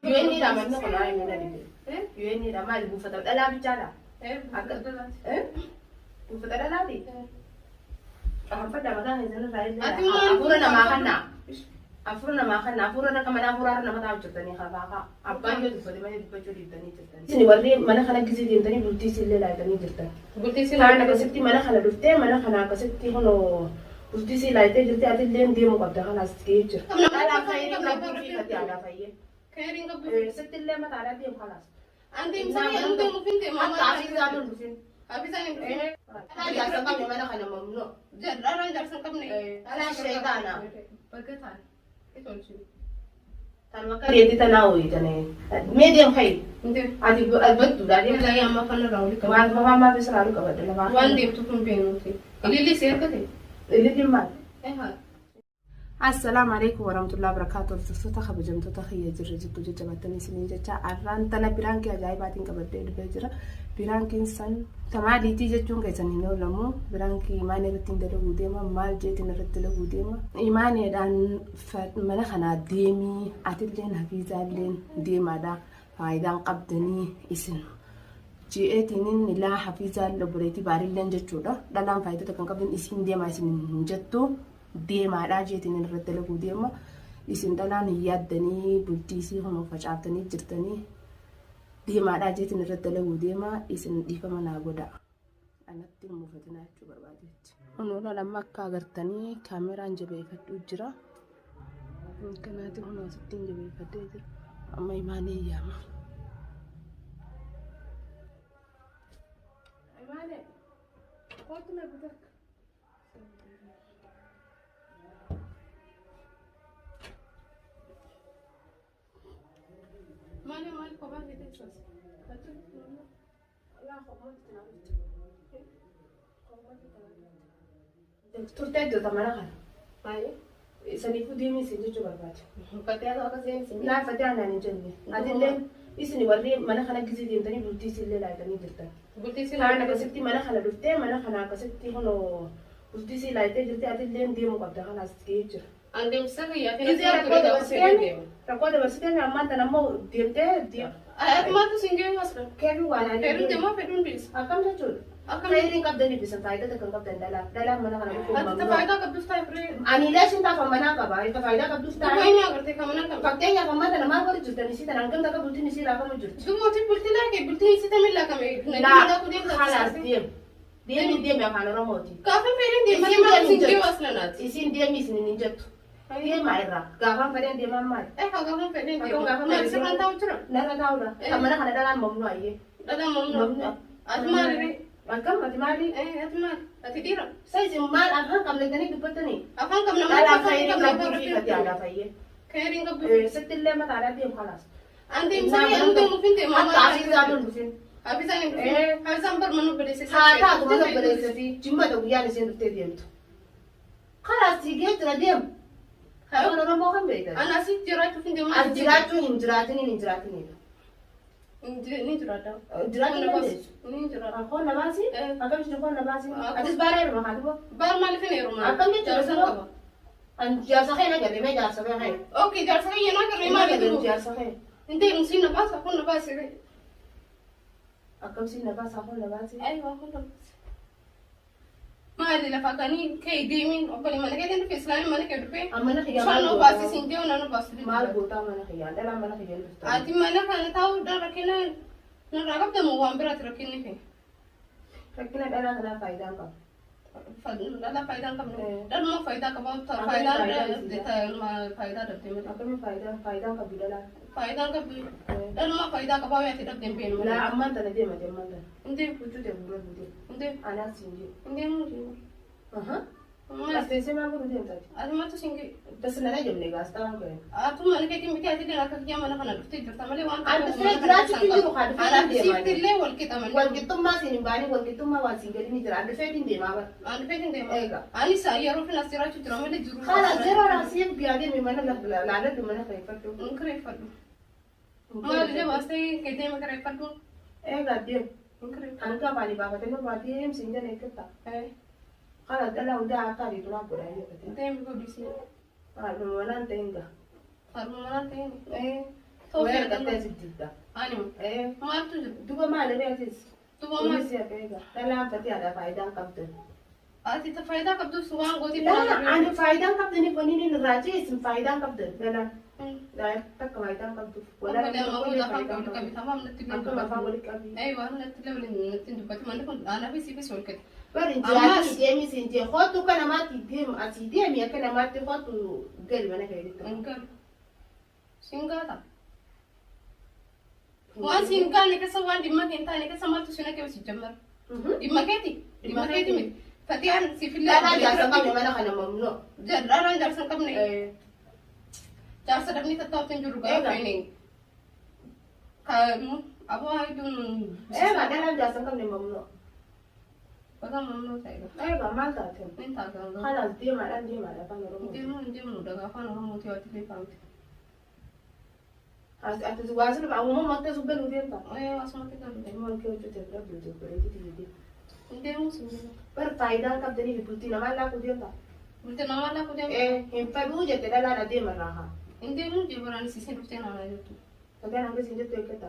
Yueni da man ko na ina di. Yueni da mal bu fata dala bi jala. Bu fata dala di. Apa da mana ne zan rai. Afura na makanna. Afura na makanna. Afura na kama na afura na mata ucutani khabaka. Abban yo dufade mane dupacho di tani chutani. Sini warri mana khana gizi di tani bulti sille la tani jirta. Bulti sille na kasiti mana khana dufte mana khana kasiti hono bulti sille la tani jirta ati len di mo qabda khalas kechir. Ala khairi na bulti khati ala khairi. Khairin ka bulti sitte le mata ala di khalas. Andi msani andi mufin te mama taasi zadu mufin. Abi sani mufin. Hadi asaba ni mana khana mamnu. Jarra jarsan kabne. Ala shaytana. Bagatan. Tanwakari yati tanawi tane. Medium height. Adi albatu dari la yamma kana rawli ka. Wan mama bisraru ka badala wa. Wan dem tukun penuti. Lili ser ka te. Lili mal. Ha. Assalamu alaikum warahmatullahi wabarakatuh. Sota khabajamtu takhiya jirjitu jabatani sinin jacha arran tana piranki ajaibatin ka badde dubajira. Pirankin san tamadi ti jechun kai san hino lamu piranki imane ratin dala gudema mal jetin ratila gudema imane dan mana khana demi atillen hafizallen dema da faidan qabdani isin ji'etinin ila hafizal labureti barillen jechuda dalan faida kan qabin isin dema isin jetto dema da jetin ratila gudema isin dalan yaddani bultisi hono facaatani jirtani ديما راجيت نرد له ديما اسم ديفا منا غدا انا تم فتنا شو بربادت انو لما كاغرتني كاميرا نجبي فتو جرا كانت هنا 60 جبي فتو اما ايماني يا ما ايماني قلت ما بدك مالي كمان بتنسى لا خبرت دكتور تدو تمام هاي سنيفو ديمي سنجو بربات فتاة هذا زين لا فتاة أنا نجني أدلين إسني وري منا خنا جزء دين تاني بلتي سيل لا تاني جرتا بلتي سيل أنا كسبتي منا خنا بلتي منا خنا كسبتي هنو بلتي سيل لا تاني جرتا أدلين ديمو قبضة خلاص كيجر عندهم سكية في ركوده بس كان عمان تنمو ديمته ديم ما تسينجي أصلا كيفو وانا كيفو ديما فيدون بيس أكمل تقول خيرين قبضني بس فايدة تكون قبضن دلا منا كنا بكون هذا فايدة قبض تايفري أنا ليش أنت فمنا كبا أنت فايدة قبض تايفري وين يا قرتي كمنا كم فكتين يا فما تنا ما قرر جرت نسيت أنا أنكم تكا بلتي نسيت راكم جرت شو موتي بلتي لا كي بلتي نسيت من لا كم لا خلاص ديم يا فانا رموتي كافي فيرين ديم ما تسينجي أصلا نات يسين ديم يسين نينجت dia marah, gafang pada dia mamai. Gafang pada dia. Gafang pada dia. Sekarang tahu cerah. Nara tahu dah. Kamana kan dalam momno aye. Dalam momno. Atmari ni. Makam atmari. Atmari. Atidira. Saya cuma abang kamle tani dupat tani. Abang kamle mana? Dalam khairi kamle dupat tani ada khairi. Khairi ngap. Setelah mata ada dia khalas. Andi misalnya andi mungkin dia mama. Tapi zaman mungkin. Habis ani. Habis sampai mana berdesi. Ada tu mana berdesi. Cuma tu dia ni sendiri dia tu. Khalas dia tu dia. أنا رمى هم بيدا. أنا سيد جرات وفين دم. الجراتو إنجراتني. نجراتا. جراتني بس. نجرات. أكون نباسي. أكمل شو أكون نباسي. أديس بارير ما هذا. بار مالك فين يروم. أكمل جالسة. أن جالسة خير نقدر ما جالسة خير. أوكي جالسة خير نقدر ما نقدر جالسة خير. أنت مسين نباس أكون نباسي. أكمل سين نباس أكون نباسي. أيوة أكون نباسي. ما أدري لفاكاني كي ديمين أقولي ما نكيد إنه في إسلام ما نكيد في أمانة خيال شو أنا باسي سنتي وأنا باسي مال بوتا ما نخيال ده لا ما نخيال أدي ما نخيال تاو ده ركينا نراقب ده موام برات ركيني في ركينا ده لا فايدة كم لا فايدة كم ده ما فايدة كم فايدة ده ما فايدة ده تيمة أكمل فايدة كبيرة لا فايدة كبيرة ده ما فايدة كم يا تيجي تيم بينه لا أمان ده ندي ما تيم ده ندي بوجو ده بوجو ده ندي أنا سينجي ندي مو أها بس تيجي ما بقول ده أنت أنا ما تسينجي بس أنا جم لي قاس تمام كده أتوم أنا كي تيم كي أتيجي أنا كي أنا خنا دكتور جرت مالي وان أنا بس جرات تيجي مخالف أنا بسيب تلي والكتم ما سين باني والكتم ما واسينجي ني جرات فيتين دي ما أنا فيتين دي ما أنا سايا روح في ناس جرات ترى مالي جرو خلاص جرا راسيم بيادي ممن لا لا دمنا خيفتو ممكن يفتو ما أدري واسطة كده ما كره يفتو قديم أنا كمان بابا تلو بعدين سنجل هيكتا خلاص ده لو ده عقاري تروح براي تيم بقول بيسي أنا تينجا أنا تينجا Where the test did that? Animal. What to do? Do a man relatives. To What woman. is your beggar? The lamp at the other Faidan captain. I think the Faida could do so one go to And the Faidan captain, if one in the Rajas and Faidan captain, then I took Faidan captain. Well, I don't know if I come to a family. I want to live in nothing to put money on. I never see this work. But in the game is in the hot to Kanamati game as he did me, I can amati what to get when I get it. Singata. Once in Ghana, someone demanding Tiny, someone to Senate was Jammer. Demarcating. Fatian, Sifila, no. Jaran doesn't come near. Just a minute talking to training. Avoid doing. Ever doesn't come near. But I'm not saying. I got Malta. Hannah's dear, Madame Dear, as it was a woman to build it. I was not going to take the per Faidan captain di Putina Mala Cudiota. Ultimamana could have In Fabuja, the Lana de Maraha. in the moon, you were on 16 of 10 on Again, I'm listening to take it.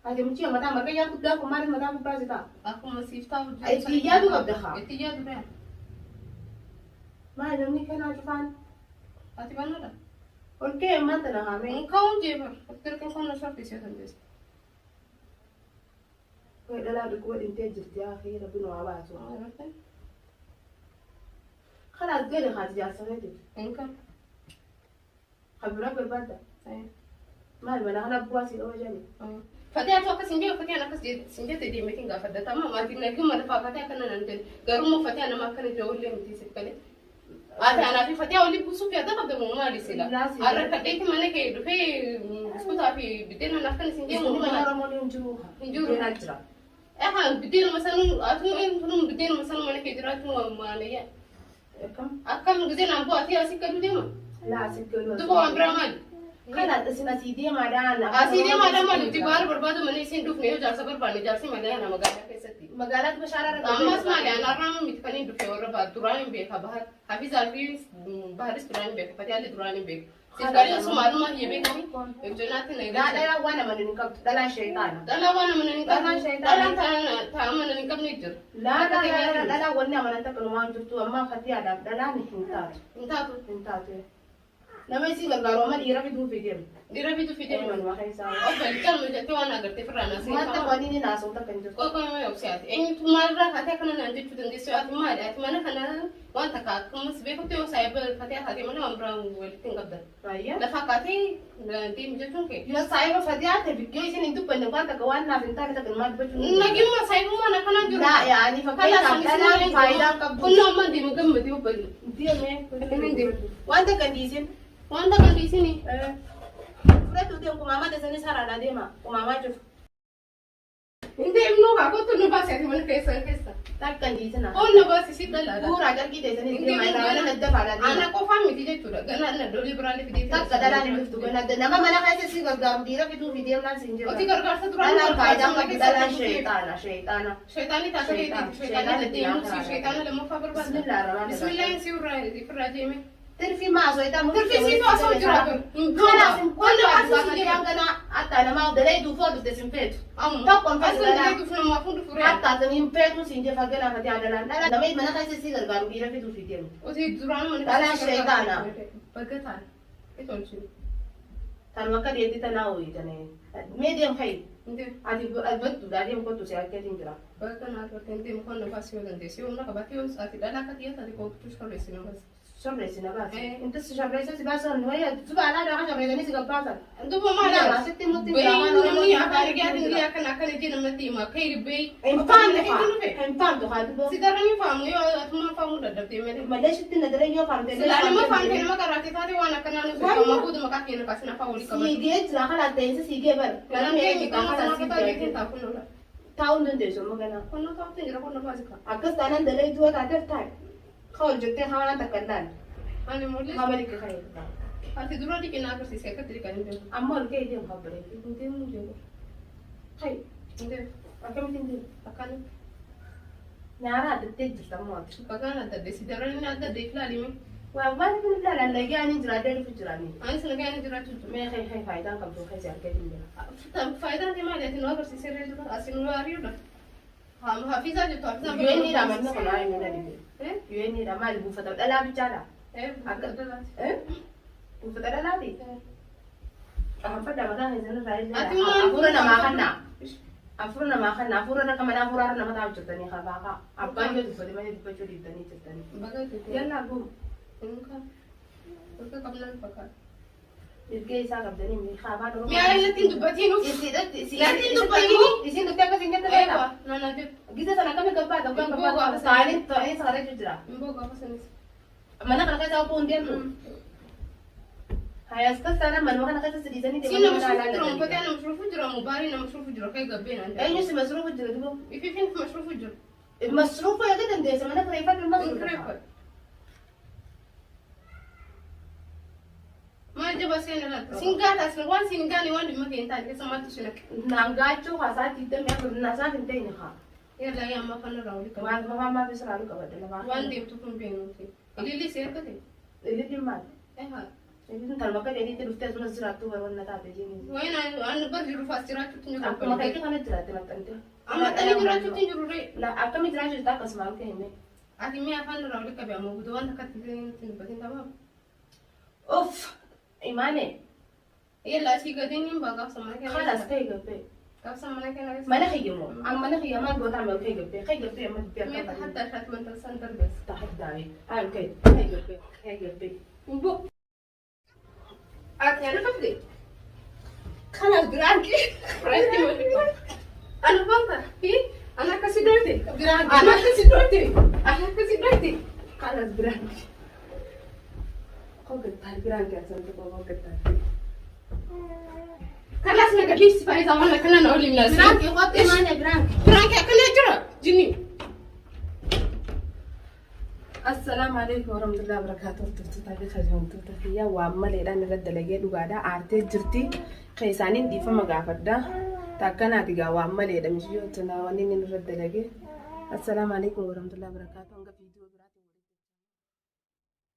I am sure Madame Maria could go for Madame Bazita. I come and see town. I see Yadu of the house. It's the other. My only cannot find. At another. Okay, a month and a half. And count Jaber, but there can find a shop is on this. Wait, the lad go in Tedges, they are here a bit of hours. Hannah's good has just already. Income. Have you ever bad that? Man, when I had a bossy over Jenny. Fatia talks in your Fatia, Sinjeti making up at the time. Martin, like you, Motherfucker, and Garumo Fatia, Macan, Joe, limited. Ana Fatia only Pusupia of the Mona Silla. I recommend Manake to pay Scutafi, Bitin and Afghanistan in June. Bitin Masan, I think Bitin Masan Manake to Mania. I come within a boat here, I can do them. Last it goes To go on Brahman. Cannot the Sinasi, dear Madame. I see them, Madame, the barber, but the money seemed to me, just a barber, just Madame Magana. Magalat Bashara, Amas Mariana Ram with Penny to favor about Duran Bake, Hafiz Alvis, Baris Duran Bake, Patali Duran Bake. Since Sumarma, you make me, if Jonathan, that one a man in cup, that I shake on. That I want a man in Taman and Incognito. Lada one never attack on one to a Mahatiada, the land in Tatu. Never see the Garoma, you have to do with him. Did I be to fit anyone? Okay, tell me that you want another different. What the body in us, what can just any tomorrow, I take an and to this at mud at Manakana, want a cat, must be to cyber, Fatia Hatiman Brown will think of that. The Fakati, the team Jatunke. You are cyber for the identification into Penapata, one having targeted the mud, but you give us Simon, I cannot do that. And if a find out, no one didn't come with you, dear man, what the condition? One the condition. To them, Mamma doesn't is Harada Dema, Mamma. In them, no, I go to no bus at one case and case. That condition. All the bus is it the ladder. Who rather get it in the Anna family to the Ghana, the liberality. That's the Ghana to go at the number of cigar gum, the Rapi to video nuts in Japan. Shaitana, Shaitana, the Mofaber Bismillah, you right, if Rajimi. Terfi maso ita mo terfi maso jurato quando asi gana ata na ma de lei du fodo desinfetto to confesso la du fino ma fundu fure ata da impeto sinje fagana fati adala na mai mana kai si gar garu dira fitu fitem o si durano ne dala shaytana bagata ito chi tan maka de dita na o ita ne medium height adi albattu da dem ko to se ake tingira bagana to tende mo kono pasio da desio na ka batio ati dala ka tieta de ko tu shore sino bas شريسي نبات انت شريسي بس نويا تبع لا ده شريسي نسي قباطا دوبا ما لا ستي متي بي افارجات اللي كان يجينا متي ما خير بي ان فام تو هذا سيدرني فام يو ما فام ددبتي ما ليش تنا دري يو فام لا ما فام كان ما قراتي ثاني وانا كان انا موجود ما كان كاسنا فاولي كمان سيجي لا خلاص تنسى سيجي بر انا مي كان خلاص سيجي تاون دندسو ما كان كنا تاون تنجرا كنا بازكا اكس انا دلي تو تاع خول جتة هوانا تكلم. أنا مولي. خبرك خير. أنت دلوقتي كنا أكثر شيء كتير كنيم. أمور كي يجيب خبرك. أنت مو جيبه. خير. أنت أكمل تنتي. أكمل. نارا تتجي تمام. بكرة أنت دسي دراني أنت ديكلا لي من. وأبغى من لا لا جاني جرادة في جراني أنا سنجاني جراتو ما خي فايدة كم خي زار كده فايدة دي ما لقيت نوابر سيسير جدو أسمع واريولا هم حافظة جدو حافظة يوني رامي ما كنا عيني نادي يوني رامي بوفة لا بيجالا بوفة لا بي أفرد ما كان يزن رايد أفرنا ما خنا أفرنا ما خنا أفرنا كمان أفرنا ما تعرف جتني خباها أبغى يجي تفضي ما يجي بجوري تاني جتني يلا قوم Porque kablan pakar. Irgay sa kabdani mi khaba do. Mi ay latin dubatino. Latin dubatino. Isin dukta ka singa Ewa, tala. no na dip. Gisa sana kami gaba da gaba. Saalin to ay sare jujra. Imbo ka pasanis. Mana kana ka po undian to. Hayas ka sana man kana ka sa dizani de. Sino masrufu ko tana masrufu jura mubari na masrufu jura kay gabe na. Ay nyo si masrufu jura dibo. Ififin masrufu jura. Masrufu ya gidan de sa mana krefa dul masrufu. ما جاب سينلا سينغات أصلا وان سينغاني وان دم كين تاني كسمات شنك نانغاتشو خاصة تيتم يا بدنا سان تنتين خا يلا يا ما كنا راولي ما ما بيسرالو كبدل ما وان دم تكون بينو في اللي سير كده اللي دي ما إيه إذا تلما كده دي تلفتة سونا زراتو ورنا تابجيني وين أنا برجع فاستيرات تنجو أما كده كنا زراتو ما تنتي أما تاني زرات تنجو ري لا أكمل زراتو تاك اسمعوا كهمة أكيد مي أفهم راولي كبي أمو بدوان تكتبين تنبتين تمام أوف إيمانه يلا شيء قديم يبغى سمعك خلاص كي قبي كيف سمعك أنا ما نخيمه أنا ما نخيم ما نقول تعمل كي قبي ما تبيع مي حتى شات من السنتر بس تحت داوي هاي كي قبي بو أنا فهمت خلاص برانكي أنا فهمت هي أنا كسيدرتي أنا كسيدرتي خلاص برانكي قلت هاي برانكي أصلا تبغى قلت خلاص نقدر ليش فايز أمانة كنا نقول للناس برانكي قطي ماني برانكي كنا جرا جني السلام عليكم ورحمة الله وبركاته. تفتح خجون تفتحيا وعمل إيران رد لجيل وقادا عرتي جرتي خيسانين دي فما قافدا تاكنا تيجا وعمل إيران مشيو تناولين رد لجيل. السلام عليكم ورحمة الله وبركاته.